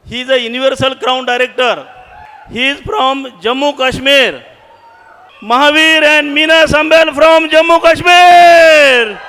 He is a Universal Crown Director. He is from Jammu Kashmir. Mahavir and Meena Sambal from Jammu Kashmir.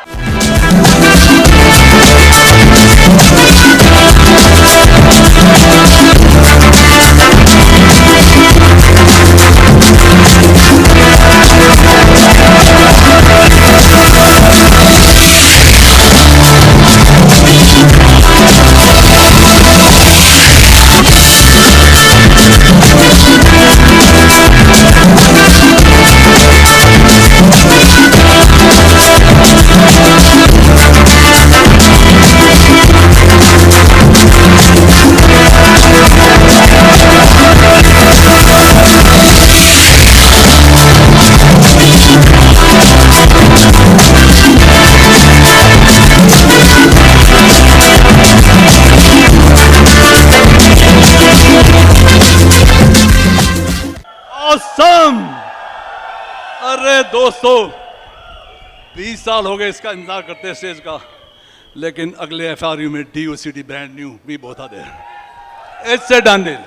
Awesome! अरे दोस्तों 20 साल हो गए इसका इंतजार करते स्टेज का, लेकिन अगले FRU में DOCD brand new we both are there. It's a done deal.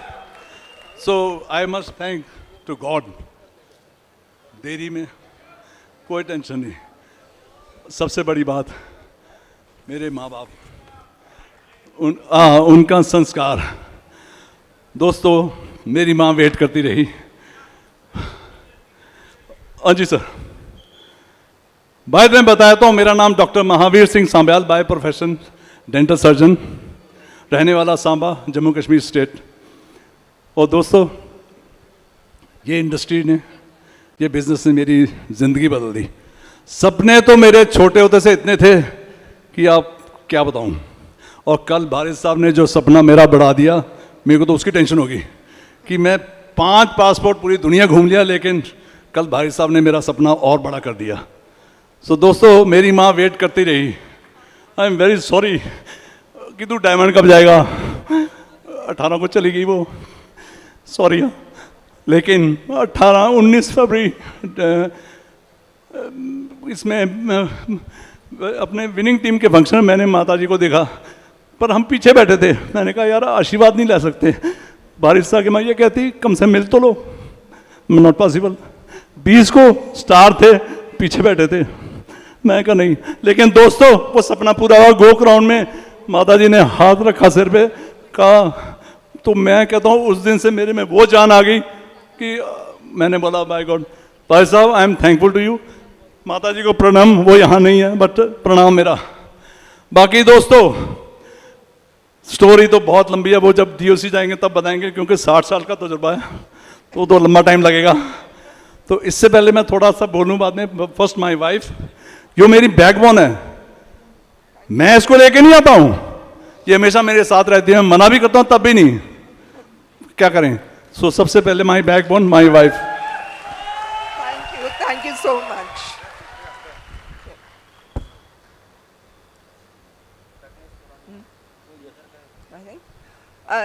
So I must thank to God. देरी में कोई टेंशन नहीं. सबसे बड़ी बात मेरे माँ बाप, उनका संस्कार. दोस्तों मेरी माँ वेट करती रही. हाँ जी सर, भाई मैं बताया तो मेरा नाम doctor Mahavir Singh Sambyal, by profession dental surgeon, रहने वाला सांबा, जम्मू कश्मीर स्टेट. और दोस्तों ये इंडस्ट्री ने, ये बिजनेस ने मेरी ज़िंदगी बदल दी. सपने तो मेरे छोटे होते से इतने थे कि आप क्या बताऊं. और कल भारत साहब ने जो सपना मेरा बढ़ा दिया, मेरे को तो उसकी टेंशन होगी कि मैं 5 पासपोर्ट पूरी दुनिया घूम लिया, लेकिन कल भाई साहब ने मेरा सपना और बड़ा कर दिया. सो दोस्तों मेरी माँ वेट करती रही. आई एम वेरी सॉरी कि तू डायमंड कब जाएगा. 18 को चली गई वो, सॉरी. लेकिन 19 फरवरी इसमें अपने विनिंग टीम के फंक्शन में मैंने माता जी को देखा, पर हम पीछे बैठे थे. मैंने कहा यार आशीर्वाद नहीं ले सकते. बारिश साहब की माँ ये कहती कम से मिल तो लो. Not possible. 20 को स्टार थे, पीछे बैठे थे. मैं कहा नहीं. लेकिन दोस्तों वो सपना पूरा हुआ. गो ग्राउंड में माता जी ने हाथ रखा सिर पे, कहा तो मैं कहता हूँ उस दिन से मेरे में वो जान आ गई कि मैंने बोला बाय गॉड भाई साहब I am thankful to you. माता जी को प्रणाम, वो यहाँ नहीं है बट प्रणाम मेरा. बाकी दोस्तों स्टोरी तो बहुत लंबी है, वो जब DOC जाएंगे तब बताएंगे, क्योंकि 60 साल का तजुर्बा है तो लंबा टाइम लगेगा. तो इससे पहले मैं थोड़ा सा बोलूं बाद में. फर्स्ट माय वाइफ, जो मेरी बैकबोन है, मैं इसको लेके नहीं आता हूं, ये हमेशा मेरे साथ रहती है. मना भी करता हूं तब भी नहीं, क्या करें. सो सबसे पहले my backbone my wife. Thank you so much.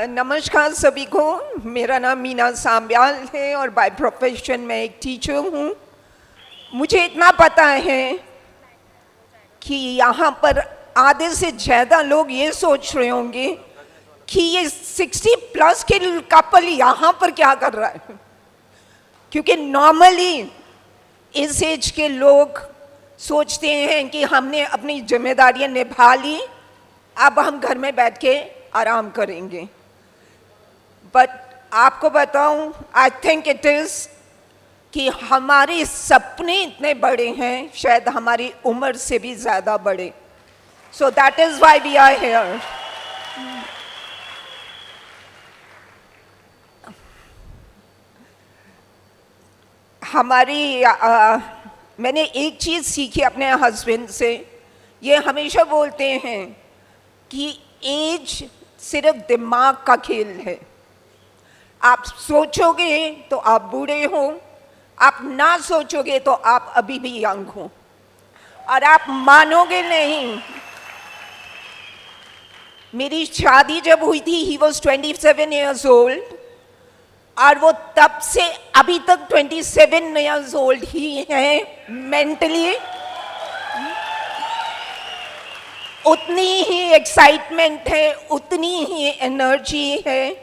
नमस्कार सभी को. मेरा नाम मीना सांब्याल है और बाय प्रोफेशन मैं एक टीचर हूँ. मुझे इतना पता है कि यहाँ पर आधे से ज़्यादा लोग ये सोच रहे होंगे कि ये 60+ के कपल यहाँ पर क्या कर रहा है, क्योंकि नॉर्मली इस एज के लोग सोचते हैं कि हमने अपनी जिम्मेदारियाँ निभा ली, अब हम घर में बैठ के आराम करेंगे. बट आपको बताऊं, आई थिंक इट इज़ कि हमारे सपने इतने बड़े हैं, शायद हमारी उम्र से भी ज़्यादा बड़े. So that is why we are here. हमारी मैंने एक चीज़ सीखी अपने हस्बैंड से. ये हमेशा बोलते हैं कि एज सिर्फ दिमाग का खेल है. आप सोचोगे तो आप बूढ़े हो, आप ना सोचोगे तो आप अभी भी यंग हो. और आप मानोगे नहीं, मेरी शादी जब हुई थी ही वॉज 27 years old, और वो तब से अभी तक 27 years old ही है मेंटली. उतनी ही एक्साइटमेंट है, उतनी ही एनर्जी है,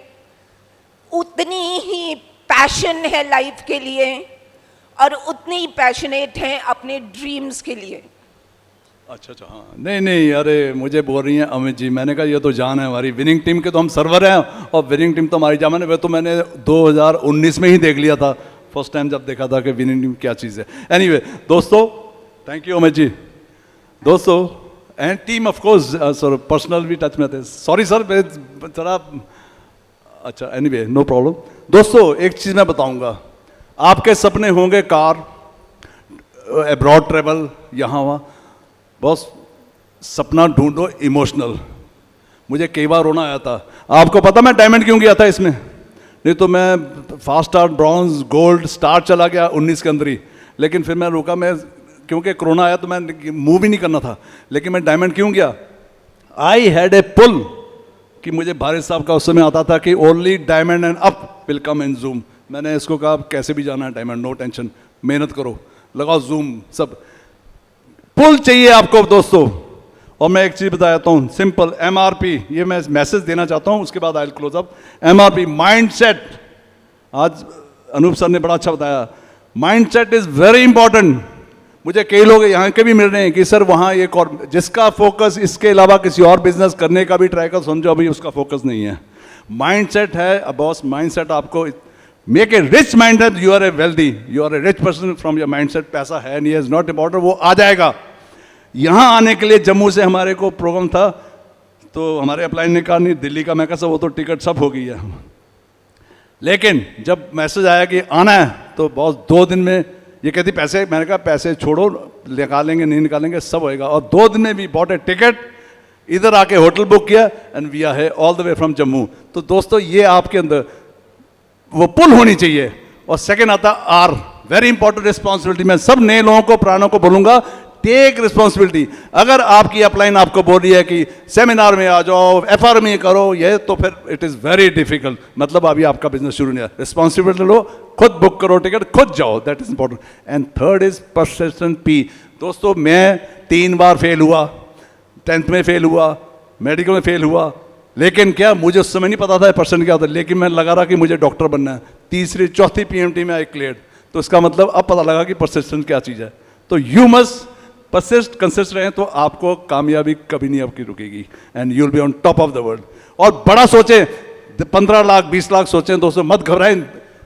उतनी ही पैशन है लाइफ के लिए, और उतनी ही पैशनेट है अपने ड्रीम्स के लिए। अच्छा, हाँ, नहीं, अरे मुझे बोल रही हैं अमित जी, मैंने कहा ये तो जान है हमारी विनिंग टीम के, तो हम सर्वर हैं, और विनिंग टीम तो हमारी जान है। वे तो मैंने 2019 में ही देख लिया था, फर्स्ट टाइम जब देखा था कि विनिंग टीम क्या चीज़ है। एनीवे दोस्तों, थैंक यू अमित जी। दोस्तों and team of course sir personal भी टच में थे, सॉरी सर जरा, अच्छा एनीवे नो प्रॉब्लम। दोस्तों एक चीज़ मैं बताऊंगा, आपके सपने होंगे कार, अब्रॉड ट्रेवल, यहाँ वहाँ, बस सपना ढूंढो इमोशनल। मुझे कई बार रोना आया था। आपको पता मैं डायमंड क्यों गया था इसमें? नहीं तो मैं fast star, bronze, gold, star चला गया 19 के अंदर ही, लेकिन फिर मैं रुका, मैं क्योंकि कोरोना आया तो मैं मूव ही नहीं करना था। लेकिन मैं डायमंड क्यों गया? आई हैड ए पुल कि मुझे भारत साहब का उस समय आता था कि only diamond and up will come in zoom. मैंने इसको कहा कैसे भी जाना है डायमंड, नो टेंशन, मेहनत करो, लगाओ जूम, सब पुल चाहिए आपको दोस्तों। और मैं एक चीज़ बताता हूँ सिंपल, MRP, ये मैं मैसेज देना चाहता हूँ, उसके बाद I will close up. MRP mindset, आज अनूप सर ने बड़ा अच्छा बताया, माइंडसेट इज वेरी इंपॉर्टेंट। मुझे कई लोग यहाँ के भी मिल रहे हैं कि सर वहाँ एक और, जिसका फोकस इसके अलावा किसी और बिजनेस करने का भी ट्राई कर, समझो अभी उसका फोकस नहीं है। माइंडसेट है बॉस, माइंडसेट आपको make a rich mindset, you are a wealthy, you are a rich person from your mindset. पैसा है नहीं है इज नॉट इम्पॉर्टेंट, वो आ जाएगा। यहाँ आने के लिए जम्मू से हमारे को प्रोग्राम था, तो हमारे अप्लाई ने कहा नहीं दिल्ली का, मैं कहा वो तो टिकट सब हो गई है। लेकिन जब मैसेज आया कि आना है तो बॉस 2 दिन में ये कहती पैसे, मैंने कहा पैसे छोड़ो, निकालेंगे नहीं निकालेंगे सब होएगा। और 2 दिन में भी बॉट ए टिकट, इधर आके होटल बुक किया एंड वी आर है all the way from Jammu. तो दोस्तों ये आपके अंदर वो पुल होनी चाहिए। और सेकंड आता आर, वेरी इंपॉर्टेंट रिस्पॉन्सिबिलिटी। मैं सब नए लोगों को, प्राणों को बोलूंगा, टेक रिस्पॉन्सिबिलिटी। अगर आपकी अपलाइन आपको बोल रही है कि सेमिनार में आ जाओ, FR में करो, ये तो फिर इट इज़ वेरी डिफिकल्ट, मतलब अभी आपका बिजनेस शुरू नहीं है। रिस्पॉन्सिबिलिटी लो, खुद बुक करो टिकट, खुद जाओ, that is important. And third is persistent P। दोस्तों मैं 3 बार फेल हुआ, 10th में फेल हुआ, मेडिकल में फेल हुआ, लेकिन क्या मुझे उस समय नहीं पता था परसेंट क्या होता है, लेकिन मैं लगा रहा कि मुझे डॉक्टर बनना है। 3री 4थी PMT में आई क्लियर, तो इसका मतलब अब पता लगा कि परसिस्टेंट क्या चीज़ है। तो यू मस्ट परसिस्ट, कंसिस्ट रहें तो आपको कामयाबी कभी नहीं आपकी रुकेगी, and you will be on top of the world. और बड़ा सोचें, 15 लाख 20 लाख सोचें दोस्तों, मत घबराएं।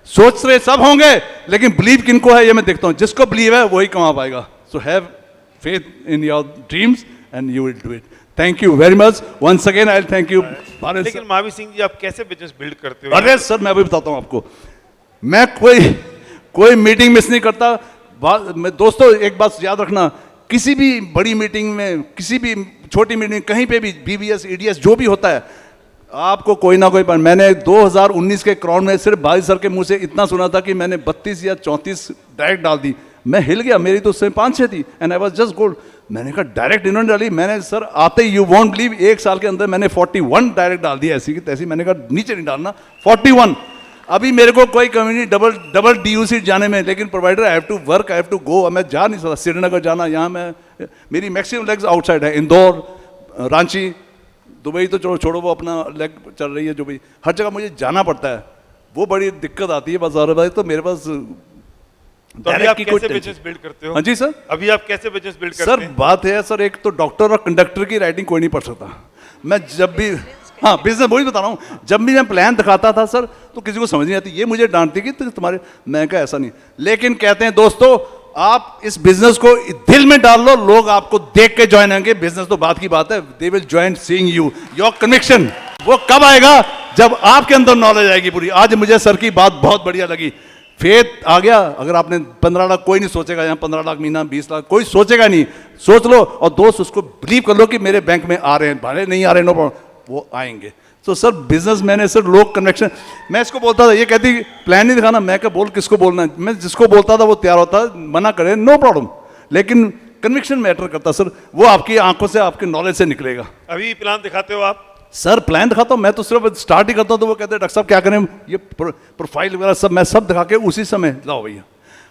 सोच रहे सब होंगे, लेकिन बिलीव किनको है ये मैं देखता हूँ, जिसको बिलीव है वही कमा पाएगा। So have faith in your dreams and you will do it. Thank you very much once again, I thank you. लेकिन महावीर सिंह जी, आप कैसे बिजनेस बिल्ड करते हो? अरे सर मैं भी बताता हूँ आपको, मैं कोई मीटिंग मिस नहीं करता। मैं दोस्तों एक बात याद रखना, किसी भी बड़ी मीटिंग में, किसी भी छोटी मीटिंग, कहीं पे भी BBS EDS जो भी होता है, आपको कोई ना कोई मैंने 2019 के क्राउन में सिर्फ भाई सर के मुंह से इतना सुना था कि मैंने 32 या 34 डायरेक्ट डाल दी। मैं हिल गया, मेरी तो उससे 5-6 थी and I was just gold. मैंने कहा डायरेक्ट इन्होंने डाली, मैंने सर आते यू वॉन्ट बिलीव 1 साल के अंदर मैंने 41 डायरेक्ट डाल दिया ऐसी की तैसी। मैंने कहा नीचे नहीं डालना, 41। अभी मेरे को कोई कमी नहीं डबल DU जाने में, लेकिन provider I have to work, I have to go. मैं जा नहीं सकता, श्रीनगर जाना, यहाँ मैं, मेरी मैक्सिमम लेग्स आउटसाइड है, इंदौर, रांची, दुबई तो छोड़ो वो अपना लेग चल रही है जो भी, हर जगह मुझे जाना पड़ता है, वो बड़ी दिक्कत आती है। बस और भाई तो मेरे पास तो अभी आप कैसे बिजनेस बिल्ड करते हो? हाँ जी सर, अभी आप कैसे बिजनेस बिल्ड करते सर हैं? बात है सर, एक तो डॉक्टर और कंडक्टर की राइटिंग कोई नहीं पढ़ सकता। मैं जब भी, हाँ बिजनेस वही बता रहा हूँ, जब भी मैं प्लान दिखाता था सर तो किसी को समझ नहीं आती, ये मुझे डांटती कि तुम्हारे, मैं कहा ऐसा नहीं। लेकिन कहते हैं दोस्तों आप इस बिजनेस को दिल में डाल लो, लोग आपको देख के ज्वाइन होंगे। बिजनेस तो बात की बात है, they will join seeing you, your conviction. वो कब आएगा? जब आपके अंदर नॉलेज आएगी पूरी। आज मुझे सर की बात बहुत बढ़िया लगी, फेथ आ गया। अगर आपने 15 लाख, कोई नहीं सोचेगा यहाँ 15 लाख महीना, 20 लाख कोई सोचेगा नहीं, सोच लो। और दोस्त उसको बिलीव कर लो कि मेरे बैंक में आ रहे हैं, भले नहीं आ रहे नो प्रॉब्लम, वो आएंगे। तो सर बिजनेस मैंने सर लोग कनेक्शन, मैं इसको बोलता था, ये कहती प्लान नहीं दिखाना, मैं क्या बोल किसको बोलना है, मैं जिसको बोलता था वो तैयार होता, मना करे नो प्रॉब्लम, लेकिन कन्विक्शन मैटर करता सर, वो आपकी आंखों से, आपके नॉलेज से निकलेगा। अभी प्लान दिखाते हो आप? सर प्लान दिखाता हूँ मैं, तो सिर्फ स्टार्ट ही करता हूँ तो वो कहते हैं डॉक्टर साहब क्या करें, ये प्रोफाइल वगैरह सब मैं सब दिखा के उसी समय लाओ भैया।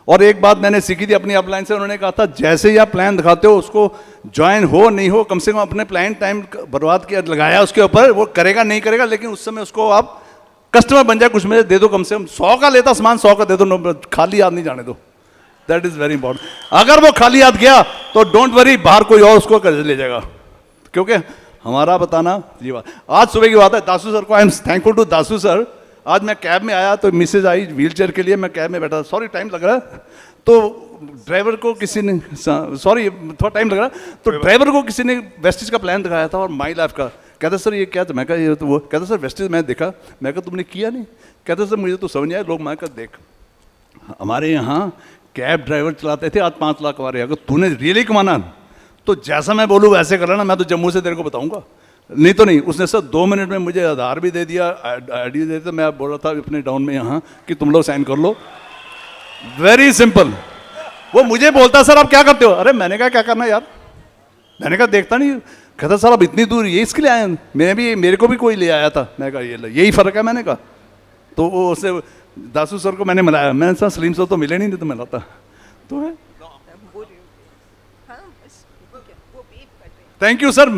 और एक बात मैंने सीखी थी अपनी अपलाइन से, उन्होंने कहा था जैसे ही आप प्लान दिखाते हो उसको ज्वाइन हो नहीं हो, कम से कम अपने प्लान टाइम बर्बाद किया लगाया उसके ऊपर, वो करेगा नहीं करेगा, लेकिन उस समय उसको आप कस्टमर बन जाए, कुछ मुझे दे दो, कम से कम 100 का लेता सामान 100 का दे दो, खाली हाथ नहीं जाने दो। That is very important. अगर वो खाली हाथ गया तो डोंट वरी, बाहर कोई और उसको कर्ज ले जाएगा, क्योंकि हमारा बताना ये बात। आज सुबह की बात है, दासू सर को I am thankful to Dasu sir. आज मैं कैब में आया तो मिसेज आई व्हीलचेयर के लिए, मैं कैब में बैठा, सॉरी टाइम लग रहा है, तो ड्राइवर को किसी ने, सॉरी थोड़ा टाइम लग रहा, तो ड्राइवर को किसी ने वेस्टेज का प्लान दिखाया था और माई लाइफ का। कहते सर ये क्या था, मैं कहा ये तो वो, कहते सर वेस्टेज मैं देखा, मैं कहा तुमने किया नहीं, कहते सर मुझे तो समझ नहीं आया, लोग मैं कहा देख हमारे यहाँ कैब ड्राइवर चलाते थे आज 5 लाख वाले, अगर तूने रियली कमाना तो जैसा मैं बोलूँ वैसे कर लेना, मैं तो जम्मू से तेरे को बताऊंगा, नहीं तो नहीं। उसने सर 2 मिनट में मुझे आधार भी दे दिया, आईडी दे दिया, मैं बोल रहा था अपने डाउन में यहाँ कि तुम लोग साइन कर लो, वेरी सिंपल। वो मुझे बोलता सर आप क्या करते हो, अरे मैंने कहा क्या करना यार, मैंने कहा देखता नहीं, कहता सर अब इतनी दूर ये इसके लिए आए हैं, मेरे को भी कोई ले आया था, मैं कहा यही फ़र्क है, मैंने कहा। तो वो उससे दासू सर को मैंने मिलाया, मैंने सर सलीम सर तो मिले नहीं तो मिलाता, तो है। Thank you sir.